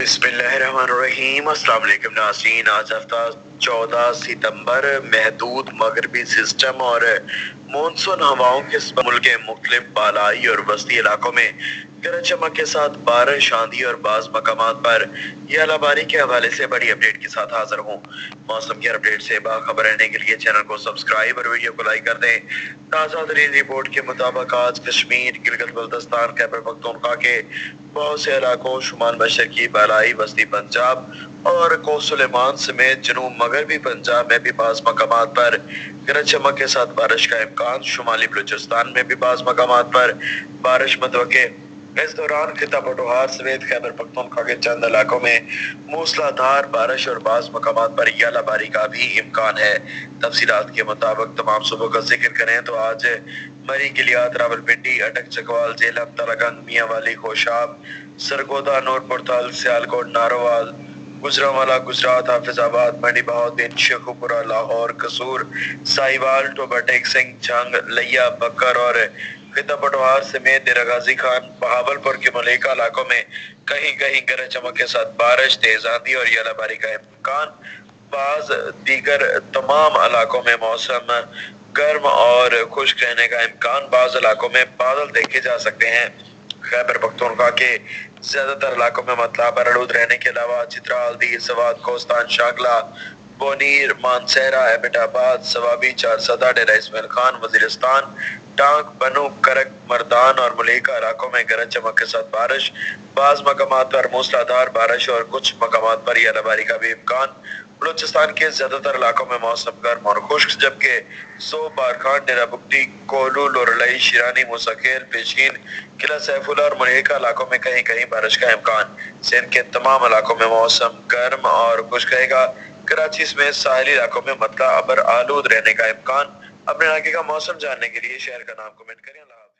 بسم اللہ الرحمن الرحیم۔ السلام علیکم ناظرین، آج ہفتہ 14 ستمبر محدود مغربی سسٹم اور مونسون ہواؤں کے سبب ملک کے مختلف بالائی اور وسطی علاقوں میں گرج چمک کے ساتھ بارش، آندھی اور بعض مقامات پر ژالہ باری کے حوالے سے بڑی اپڈیٹ کے ساتھ حاضر ہوں۔ موسم کی اپڈیٹ سے باخبر رہنے کے لیے چینل کو سبسکرائب اور ویڈیو کو لائک کر دیں۔ تازہ ترین رپورٹ کے مطابق آج کشمیر، گلگت بلتستان، خیبر پختونخوا کے بہت سے علاقوں، شمال مشرقی، بالائی وسطی پنجاب اور کوہ سلیمان سمیت جنوب مغربی پنجاب میں بھی بعض مقامات پر گرج چمک کے ساتھ بارش کا امکان، شمالی بلوچستان میں بھی بعض مقامات پر بارش متوقع۔ اس دوران خطہ پٹوہار سمیت خیبر پختونخوا کے چند علاقوں میں موسلا دھار بارش اور بعض مقامات پر ژالہ باری کا بھی امکان ہے۔ تفصیلات کے مطابق تمام صوبوں کا ذکر کریں تو آج مری، کلیات، راولپنڈی، اٹک، چکوال، جہلم، تلگنگ، میاں والی، خوشاب، سرگودا، نورپور تھل، سیالکوٹ، ناروال، گجرانوالہ، گجرات، حافظ آباد، منڈی بہاؤالدین، شیخوپورہ، لاہور، قصور، ساہیوال، ٹوبہ ٹیکسنگ، جھنگ، لیا، بکر اور خطہ پٹوہار سمیت ڈیرہ غازی خان، بہاولپور کے ملیکہ علاقوں میں کہیں کہیں گرج چمک کے ساتھ بارش، تیز آندھی اور ژالہ باری کا امکان۔ بعض دیگر تمام علاقوں میں موسم گرم اور خشک رہنے کا امکان، بعض علاقوں میں بادل دیکھے جا سکتے ہیں۔ خیبر پختونخوا کے زیادہ تر علاقوں میں مطلع برآلود رہنے کے علاوہ چترال، دیر، سوات، کوہستان، شانگلہ، بونیر، مانسہرہ، ایبٹ آباد، سوابی، چارسدہ، ڈیرہ اسماعیل خان، وزیرستان، ٹانک، بنو، کرک، مردان اور ملیکہ علاقوں میں گرج چمک کے ساتھ بارش، بعض مقامات پر موسلا دھار بارش اور کچھ مقامات پر ژالہ باری کا بھی امکان۔ بلوچستان کے زیادہ تر علاقوں میں موسم گرم اور خشک، جبکہ صوب، بارکھان، ڈیرہ بگٹی، کولو، لورلئی، شیرانی، موسیٰ خیل، پیشین، قلعہ سیف اللہ اور ملیکہ علاقوں میں کہیں کہیں بارش کا امکان۔ سندھ کے تمام علاقوں میں موسم گرم اور خشک رہے گا۔ کراچی سمیت ساحلی علاقوں میں مطلع ابر آلود رہنے کا امکان۔ اپنے علاقے کا موسم جاننے کے لیے شہر کا نام کمنٹ کریں۔ اللہ حافظ۔